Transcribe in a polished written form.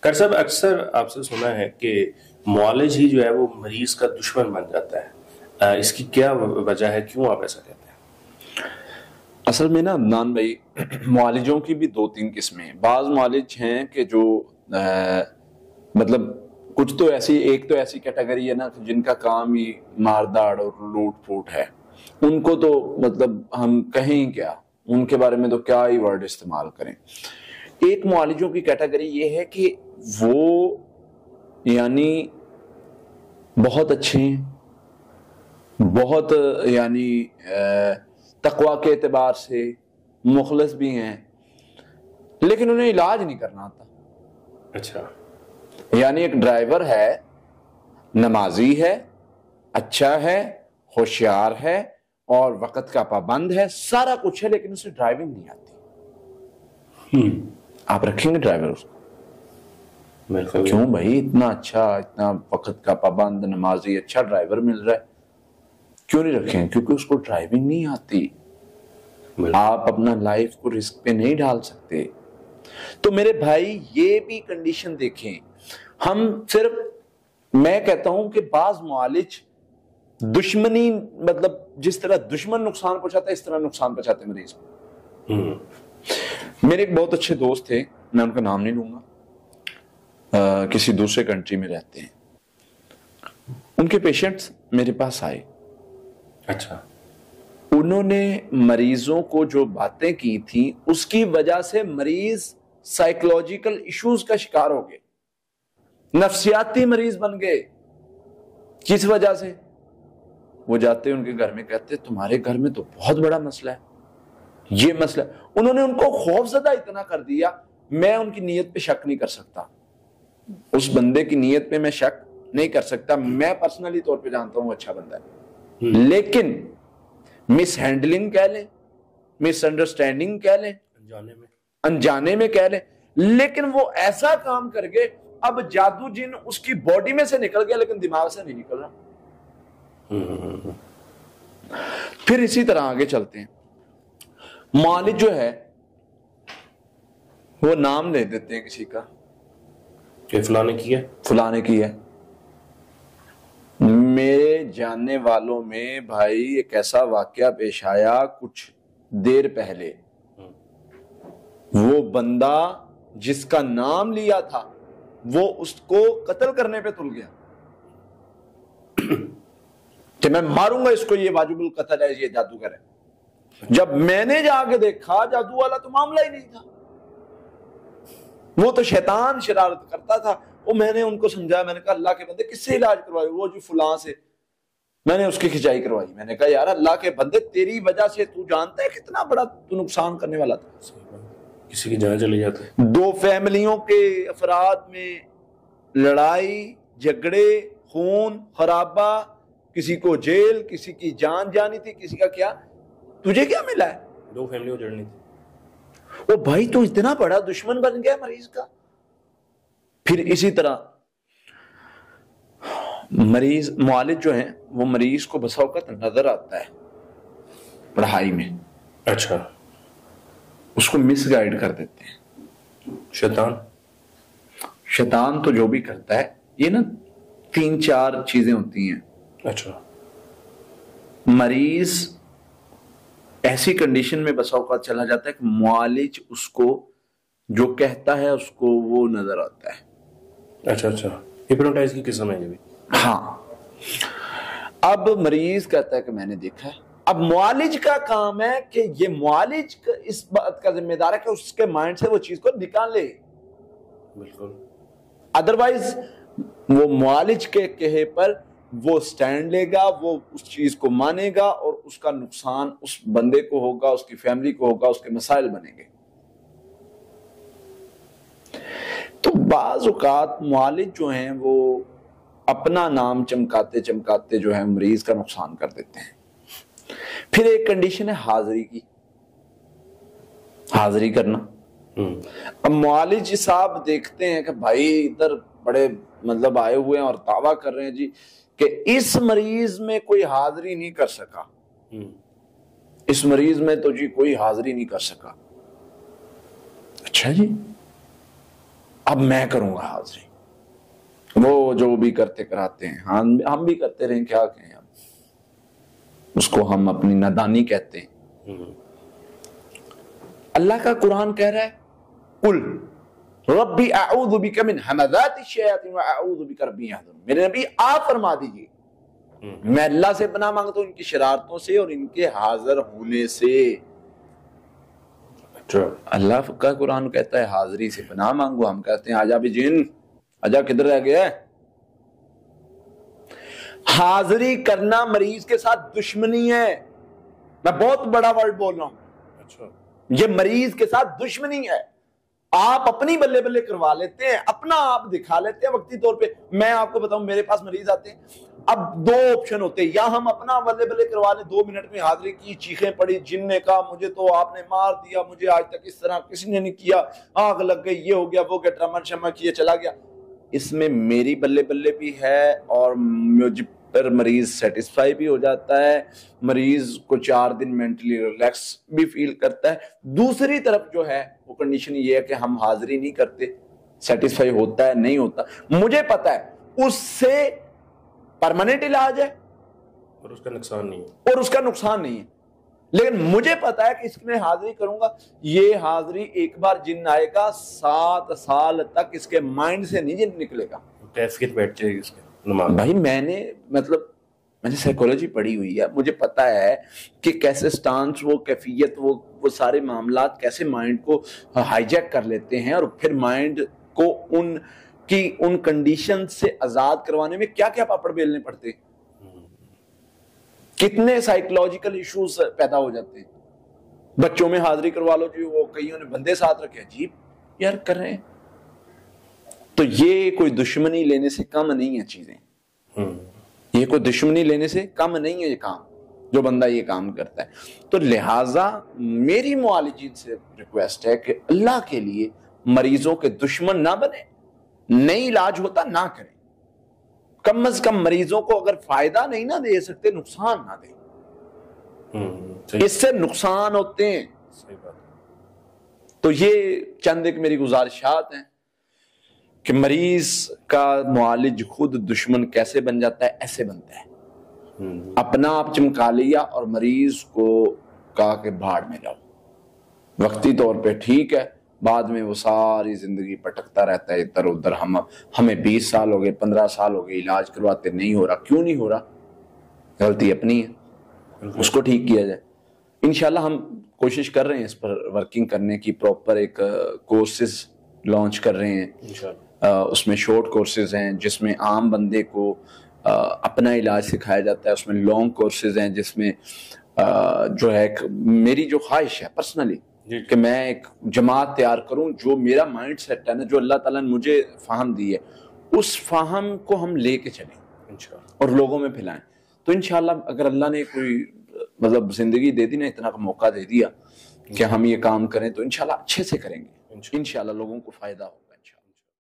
कर साहब, अक्सर आपसे सुना है कि मुआलिज ही जो है वो मरीज का दुश्मन बन जाता है। इसकी क्या वजह है, क्यों आप ऐसा कहते हैं? असल में ना अदनान भाई, मुआलिजों की भी दो तीन किस्में हैं। बाज मुआलिज हैं कि जो मतलब कुछ तो ऐसी, एक तो ऐसी कैटेगरी है ना जिनका काम ही मारदाड़ और लूट फूट है। उनको तो मतलब हम कहें ही क्या, उनके बारे में तो क्या ही वर्ड इस्तेमाल करें। एक मुआलिजों की कैटेगरी ये है कि वो यानी बहुत अच्छे हैं, बहुत यानी तकवा के एतबार से मुखलस भी हैं, लेकिन उन्हें इलाज नहीं करना आता। अच्छा। यानी एक ड्राइवर है, नमाजी है, अच्छा है, होशियार है और वक्त का पाबंद है, सारा कुछ है, लेकिन उसे ड्राइविंग नहीं आती। आप रखेंगे ड्राइवर उसको? बिल्कुल। क्यों भाई, इतना अच्छा, इतना वक्त का पाबंद, नमाजी, अच्छा ड्राइवर मिल रहा है, क्यों नहीं रखेंगे? क्योंकि उसको ड्राइविंग नहीं आती। आप अपना लाइफ को रिस्क पे नहीं डाल सकते। तो मेरे भाई ये भी कंडीशन देखें। हम सिर्फ, मैं कहता हूं कि बाज मुआलिज दुश्मनी, मतलब जिस तरह दुश्मन नुकसान पहुंचाता है इस तरह नुकसान पहुंचाते मरीज को। मेरे एक बहुत अच्छे दोस्त थे, मैं उनका नाम नहीं लूंगा, किसी दूसरे कंट्री में रहते हैं। उनके पेशेंट्स मेरे पास आए। अच्छा। उन्होंने मरीजों को जो बातें की थी उसकी वजह से मरीज साइकोलॉजिकल इश्यूज का शिकार हो गए, नफ्सियाती मरीज बन गए। किस वजह से? वो जाते उनके घर में, कहते तुम्हारे घर में तो बहुत बड़ा मसला है, ये मसला। उन्होंने उनको खौफजदा इतना कर दिया। मैं उनकी नीयत पे शक नहीं कर सकता, उस बंदे की नीयत पे मैं शक नहीं कर सकता। मैं पर्सनली तौर पे जानता हूं अच्छा बंदा है, लेकिन मिस हैंडलिंग कह लें, मिसअंडरस्टैंडिंग कह लें, अनजाने में कह लें, लेकिन वो ऐसा काम कर गए, अब जादू जिन उसकी बॉडी में से निकल गया लेकिन दिमाग से नहीं निकल रहा। फिर इसी तरह आगे चलते हैं। मालिक जो है वो नाम ले देते हैं किसी का कि फलाने की है, फलाने की है। मेरे जानने वालों में भाई एक ऐसा वाकया पेश आया कुछ देर पहले। वो बंदा जिसका नाम लिया था वो उसको कत्ल करने पे तुल गया कि मैं मारूंगा इसको, ये वाजिबुल कत्ल है, ये जादूगर है। जब मैंने जाके देखा जादू वाला तो मामला ही नहीं था, वो तो शैतान शरारत करता था। वो मैंने उनको समझाया, मैंने कहा अल्लाह के बंदे किससे इलाज करवाए? वो जी फुलां से। मैंने उसकी खिंचाई करवाई। मैंने कहा यार अल्लाह के बंदे, तेरी वजह से तू जानता है कितना बड़ा तू नुकसान करने वाला था, किसी की जान चली जाती। दो फैमिलियों के अफराद में लड़ाई झगड़े, खून खराबा, किसी को जेल, किसी की जान जानी थी, किसी का क्या। तुझे क्या मिला है? दो फैमिली उजड़नी थी। वो भाई तू इतना बड़ा दुश्मन बन गया मरीज का। फिर इसी तरह मरीज, मुआलिज जो है वो मरीज को बसा औक़ात नजर आता है पढ़ाई में। अच्छा। उसको मिसगाइड कर देते हैं। शैतान तो जो भी करता है, ये ना 3-4 चीजें होती हैं। अच्छा। मरीज ऐसी कंडीशन में बसा औक़ात चला जाता है कि मुआलिज उसको जो कहता है उसको वो नजर आता है। अच्छा अच्छा, हिप्नोटाइज की किस्म है ये भी। हाँ। अब मरीज कहता है कि मैंने देखा है। अब मुआलिज का काम है कि ये मुआलिज इस बात का जिम्मेदार है कि उसके माइंड से वो चीज को निकाले। बिल्कुल। अदरवाइज वो मुआलिज के कहे पर वो स्टैंड लेगा, वो उस चीज को मानेगा और उसका नुकसान उस बंदे को होगा, उसकी फैमिली को होगा, उसके मसाइल बनेंगे। तो बाज़ औक़ात मुआलिज जो हैं वो अपना नाम चमकाते चमकाते जो है मरीज का नुकसान कर देते हैं। फिर एक कंडीशन है हाजिरी की, हाजिरी करना। अब मुआलिज साहब देखते हैं कि भाई इधर बड़े मतलब आए हुए हैं और दावा कर रहे हैं जी कि इस मरीज में कोई हाजिरी नहीं कर सका, इस मरीज में तो जी कोई हाजिरी नहीं कर सका। अच्छा जी, अब मैं करूंगा हाजिरी। वो जो भी करते कराते हैं, हाँ हम भी करते रहे, क्या कहें हम, उसको हम अपनी नादानी कहते हैं। अल्लाह का कुरान कह रहा है कुल रब्बी अऊज़ु बिका मिन हमज़ाति शयातीन व अऊज़ु बिका रब्बी यहज़ुरून। मेरे नबी आप फरमा दीजिए मैं अल्लाह से पनाह मांगता हूं इनकी शरारतों से और इनके हाजिर होने से। अल्लाह का कुरान कहता है हाजिरी से पनाह मांगो, हम कहते हैं आजा भी जिन, आजा किधर रह गया। हाजिरी करना मरीज के साथ दुश्मनी है। मैं बहुत बड़ा वर्ड बोल रहा हूं। अच्छा, ये मरीज के साथ दुश्मनी है। आप अपनी बल्ले बल्ले करवा लेते हैं, अपना आप दिखा लेते हैं वक्ती तौर पे। मैं आपको बताऊं, मेरे पास मरीज आते हैं, अब दो ऑप्शन होते हैं, या हम अपना बल्ले बल्ले करवा लें, 2 मिनट में हाजिरी की, चीखें पड़ी, जिन ने कहा मुझे तो आपने मार दिया, मुझे आज तक इस तरह किसी ने नहीं किया, आग लग गई, ये हो गया, वो गया, ट्रमा शमा किया, चला गया। इसमें मेरी बल्ले बल्ले भी है और मुझ पर मरीज सेटिस्फाई भी हो जाता है, मरीज को 4 दिन मेंटली रिलैक्स भी फील करता है। दूसरी तरफ जो है वो कंडीशन ये है कि हम हाजिरी नहीं करते, सेटिस्फाई होता है नहीं होता, मुझे पता है उससे परमानेंट इलाज है और उसका नुकसान नहीं है, लेकिन मुझे पता है कि इसमें हाजिरी करूंगा, ये हाजिरी एक बार जिन आएगा 7 साल तक इसके माइंड से नहीं जिन निकलेगा, कैफियत बैठ जाएगी इसके। भाई मैंने साइकोलॉजी पढ़ी हुई है, मुझे पता है कि कैसे स्टांस, वो कैफियत, वो सारे मामलात कैसे माइंड को हाईजैक कर लेते हैं और फिर माइंड को उन कंडीशन से आजाद करवाने में क्या क्या पापड़ बेलने पड़ते हैं, कितने साइकोलॉजिकल इश्यूज पैदा हो जाते हैं। बच्चों में हाजिरी करवा लो जी, वो कईयों ने बंदे साथ रखे, अजीब यार कर रहे हैं। तो ये कोई दुश्मनी लेने से कम नहीं है चीजें, ये कोई दुश्मनी लेने से कम नहीं है ये काम, जो बंदा ये काम करता है। तो लिहाजा मेरी मुआलिजीन से रिक्वेस्ट है कि अल्लाह के लिए मरीजों के दुश्मन ना बने, नहीं इलाज होता ना करें, कम से कम मरीजों को अगर फायदा नहीं ना दे सकते, नुकसान ना दे, इससे नुकसान होते हैं। सही बात। तो ये चंद एक मेरी गुजारिशात हैं कि मरीज का मुआलिज खुद दुश्मन कैसे बन जाता है, ऐसे बनता है, अपना आप चमका लिया और मरीज को कहा कि भाड़ में जाओ, वक्ती तौर पे ठीक है, बाद में वो सारी जिंदगी भटकता रहता है इधर उधर। हमें 20 साल हो गए, 15 साल हो गए, इलाज करवाते नहीं हो रहा। क्यों नहीं हो रहा? गलती अपनी है, उसको ठीक किया जाए। इंशाल्लाह हम कोशिश कर रहे हैं इस पर वर्किंग करने की, प्रॉपर एक कोर्सेज लॉन्च कर रहे हैं। उसमें शॉर्ट कोर्सेज हैं जिसमें आम बंदे को अपना इलाज सिखाया जाता है, उसमें लॉन्ग कोर्सेज हैं जिसमें जो है मेरी जो ख्वाहिश है पर्सनली कि मैं एक जमात तैयार करूं, जो मेरा माइंड सेट है ना, जो अल्लाह ताला ने मुझे फाहम दी है, उस फाहम को हम लेके चलें और लोगों में फैलाएं। तो इंशाल्लाह अगर अल्लाह ने कोई मतलब जिंदगी दे दी ना, इतना का मौका दे दिया कि हम ये काम करें, तो इंशाल्लाह अच्छे से करेंगे, इंशाल्लाह लोगों को फायदा हो।